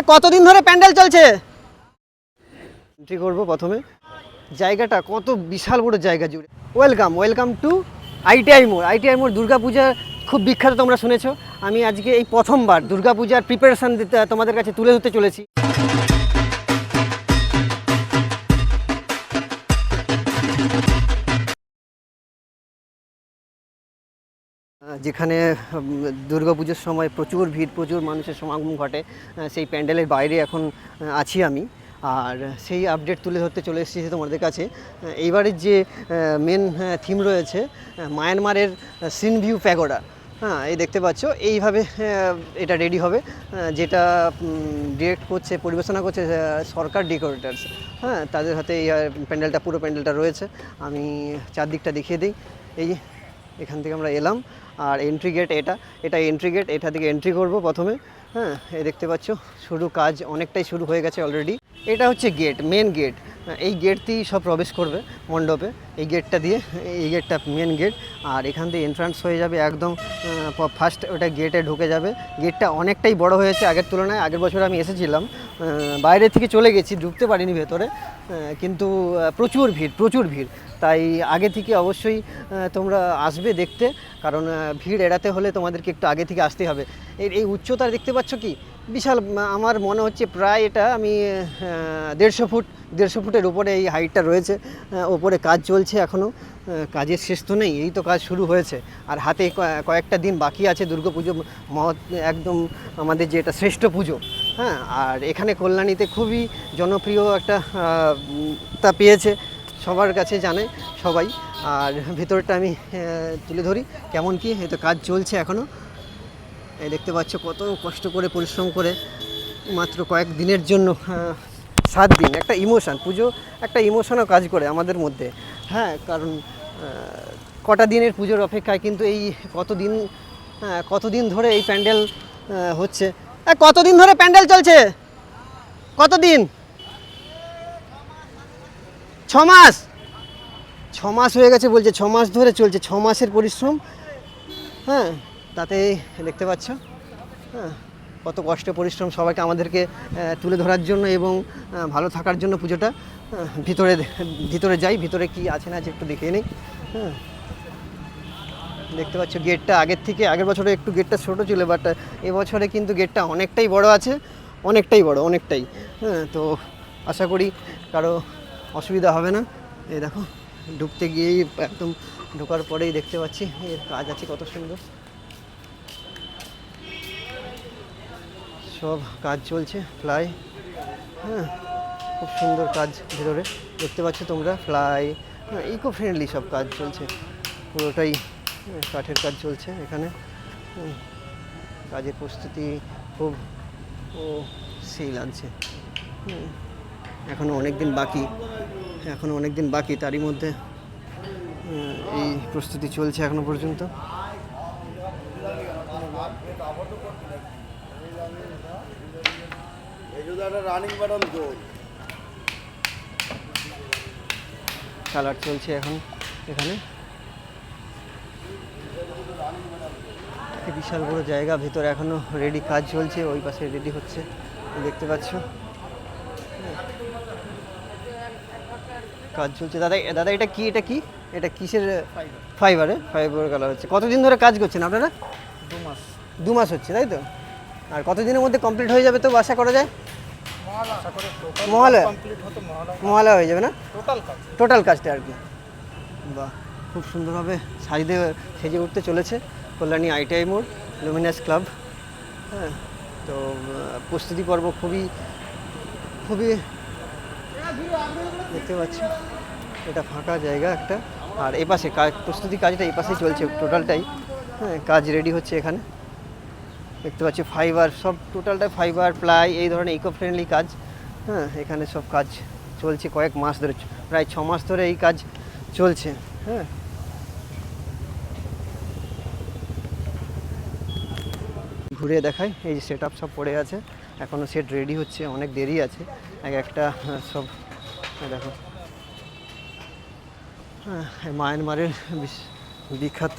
কতদিন ধরে প্যান্ডেল চলছে? এন্ট্রি করব প্রথমে। জায়গাটা কত বিশাল বড় জায়গা জুড়ে। ওয়েলকাম টু আইটিআই মোড়। আইটিআই মোড় দুর্গাপূজা খুব বিখ্যাত, তোমরা শুনেছো। আমি আজকে এই প্রথমবার দুর্গাপূজার প্রিপারেশান তোমাদের কাছে তুলে ধরতে চলেছি। যেখানে দুর্গাপুজোর সময় প্রচুর ভিড়, প্রচুর মানুষের সমাগম ঘটে, সেই প্যান্ডেলের বাইরে এখন আছি আমি। আর সেই আপডেট তুলে ধরতে চলে এসেছি তোমাদের কাছে। এইবারের যে মেন থিম রয়েছে মায়ানমারের সিন ভিউ প্যাগোডা। হ্যাঁ, এই দেখতে পাচ্ছ এইভাবে এটা রেডি হবে, যেটা ডিরেক্ট করছে, পরিবেশনা করছে সরকার ডেকোরেটার্স। হ্যাঁ, তাদের হাতে এই প্যান্ডেলটা, পুরো প্যান্ডেলটা রয়েছে। আমি চারদিকটা দেখিয়ে দিই। এই এখান থেকে আমরা এলাম, আর এন্ট্রি গেট এটা এন্ট্রি গেট, এটা থেকে এন্ট্রি করব প্রথমে। হ্যাঁ, এই দেখতে পাচ্ছ কাজ অনেকটাই শুরু হয়ে গেছে অলরেডি। এটা হচ্ছে গেট, মেন গেট। এই গেট দিয়েই সব প্রবেশ করবে মণ্ডপে। এই গেটটা দিয়ে, এই গেটটা মেন গেট। আর এখান দিয়ে এন্ট্রান্স হয়ে যাবে একদম ফার্স্ট, ওটা গেটে ঢুকে যাবে। গেটটা অনেকটাই বড় হয়েছে আগের তুলনায়। আগের বছর আমি এসেছিলাম, বাইরে থেকে চলে গেছি, ঢুকতে পারিনি ভেতরে, কিন্তু প্রচুর ভিড়। তাই আগে থেকে অবশ্যই তোমরা আসবে দেখতে, কারণ ভিড় এড়াতে হলে তোমাদেরকে একটু আগে থেকে আসতে হবে। এই উচ্চতা দেখতে পাচ্ছ কি বিশাল, আমার মনে হচ্ছে প্রায় এটা আমি 150 ফুটের উপরে এই হাইটটা রয়েছে। ওপরে কাজ চলছে এখনও, কাজের শেষ তো নেই, এই তো কাজ শুরু হয়েছে। আর হাতে কয়েকটা দিন বাকি আছে দুর্গাপুজো, একদম আমাদের যে এটা শ্রেষ্ঠ পুজো। হ্যাঁ, আর এখানে কল্যাণীতে খুবই জনপ্রিয় একটা তা পেয়েছে, সবার কাছে জানে সবাই। আর ভেতরটা আমি তুলে ধরি কেমন কি। এই তো কাজ চলছে এখনও, এই দেখতে পাচ্ছ কত কষ্ট করে, পরিশ্রম করে, মাত্র কয়েক দিনের জন্য, 7 দিন। একটা ইমোশান, পুজো একটা ইমোশনও কাজ করে আমাদের মধ্যে। হ্যাঁ, কারণ কটা দিনের পুজোর অপেক্ষায়, কিন্তু এই কতদিন ধরে এই প্যান্ডেল হচ্ছে। কতদিন ধরে প্যান্ডেল চলছে? কতদিন? 6 মাস। 6 মাস হয়ে গেছে বলছে, 6 মাস ধরে চলছে, 6 মাসের পরিশ্রম। হ্যাঁ, তাতে দেখতে পাচ্ছ হ্যাঁ কত কষ্ট, পরিশ্রম সবাইকে, আমাদেরকে তুলে ধরার জন্য এবং ভালো থাকার জন্য পুজোটা। ভিতরে যাই, ভিতরে কি আছে না আছে একটু দেখে নিই। হ্যাঁ, দেখতে পাচ্ছ গেটটা আগের বছরে একটু গেটটা ছোটো ছিল, বাট এবছরে কিন্তু গেটটা অনেকটাই বড় আছে, অনেকটাই। হ্যাঁ, তো আশা করি কারো অসুবিধা হবে না। এই দেখো, ঢুকতে গিয়েই একদম ঢোকার পরেই দেখতে পাচ্ছি এর কাজ আছে কত সুন্দর, সব কাজ চলছে। ফ্লাই, হ্যাঁ, খুব সুন্দর কাজ ভেতরে দেখতে পাচ্ছ তোমরা। ফ্লাই, হ্যাঁ, ইকো ফ্রেন্ডলি সব কাজ চলছে, পুরোটাই কাঠের কাজ চলছে এখানে। কাজের প্রস্তুতি খুব সেই লাগছে। এখনও অনেক দিন বাকি, তারই মধ্যে এই প্রস্তুতি চলছে এখনো পর্যন্ত। কালার চলছে এখন এখানে। বিশাল বড় জায়গা, ভেতরে এখনো রেডি কাজ চলছে, ওই পাশে রেডি হচ্ছে, দেখতে পাচ্ছ কাজ চলছে। দাদা এটা কিসের? ফাইবার কালার হচ্ছে। কতদিন ধরে কাজ করছেন আপনারা? 2 মাস হচ্ছে, তাই তো? আর কতদিনের মধ্যে কমপ্লিট হয়ে যাবে তো আশা করা যায়? মহালয়া হয়ে যাবে না টোটাল কাজটা আর কি। বাহ, খুব সুন্দরভাবে সেজে উঠতে চলেছে কল্যাণী আইটিআই মোড়, লুমিনাস ক্লাব। হ্যাঁ, তো প্রস্তুতি পর্ব খুবই দেখতে পাচ্ছি। এটা ফাঁকা জায়গা একটা, আর এপাশে প্রস্তুতি কাজটা এপাশেই চলছে টোটালটাই। হ্যাঁ, কাজ রেডি হচ্ছে এখানে, দেখতে পাচ্ছি। ফাইবার, সব টোটালটা ফাইবার, প্লাই, এই ধরনের ইকো ফ্রেন্ডলি কাজ। হ্যাঁ, এখানে সব কাজ চলছে কয়েক মাস ধরে, প্রায় 6 মাস ধরে এই কাজ চলছে। হ্যাঁ, ঘুরে দেখাই। এই যে সেট আপ সব পড়ে আছে, এখনও সেট রেডি হচ্ছে, অনেক দেরি আছে একটা সব। দেখো, হ্যাঁ, মায়ানমারের বিখ্যাত